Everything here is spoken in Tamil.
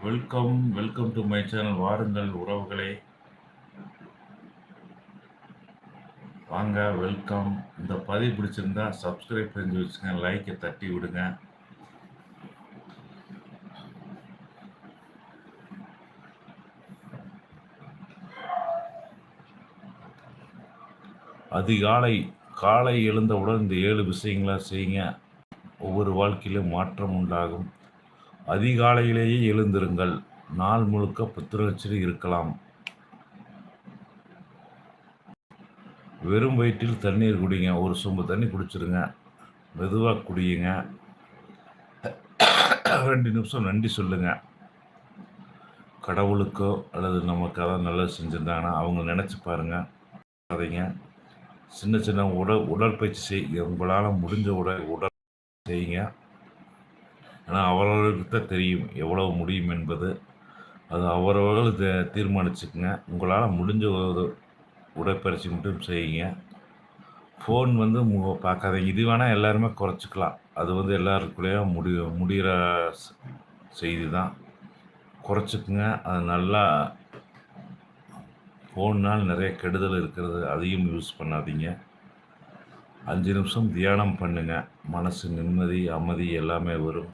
Welcome, welcome to my channel. வாருங்கள் உறவுகளே, வாங்க, வெல்கம். இந்த பதிவு பிடிச்சிருந்தா சப்ஸ்கிரைப் செஞ்சு வச்சுங்க, லைக்கை தட்டி விடுங்க. காலை எழுந்தவுடன் இந்த 7 விஷயங்களை செய்யுங்க. ஒவ்வொரு வாழ்க்கையிலும் மாற்றம் உண்டாகும். அதிகாலையிலேயே எழுந்திருங்கள். நாள் முழுக்க புத்துணர்ச்சியில் இருக்கலாம். வெறும் வயிற்றில் தண்ணீர் குடிங்க. ஒரு சொம்பு தண்ணி குடிச்சிருங்க. மெதுவாக குடியுங்க. 2 நிமிஷம் நன்றி சொல்லுங்க. கடவுளுக்கோ அல்லது நமக்கு அதான் நல்லது செஞ்சுருந்தாங்கன்னா அவங்க நினச்சி பாருங்கள். அதைங்க சின்ன சின்ன உடற்பயிற்சி செய்ய உங்களால் முடிஞ்ச உடல் செய்யுங்க. ஆனால் அவரவர்களுக்கு தான் தெரியும் எவ்வளவு முடியும் என்பது. அது அவரவர்கள் தீர்மானிச்சுக்குங்க. உங்களால் முடிஞ்ச உடற்பயிற்சி மட்டும் செய்யுங்க. ஃபோன் பார்க்காதீங்க. இது வேணால் எல்லாருமே குறைச்சிக்கலாம். அது எல்லாருக்குள்ளேயும் முடிகிற செய்தி தான். குறைச்சிக்குங்க. அது நல்லா ஃபோன்னால் நிறைய கெடுதல் இருக்கிறது. அதையும் யூஸ் பண்ணாதீங்க. 5 நிமிஷம் தியானம் பண்ணுங்கள். மனசு நிம்மதி, அமைதி எல்லாமே வரும்.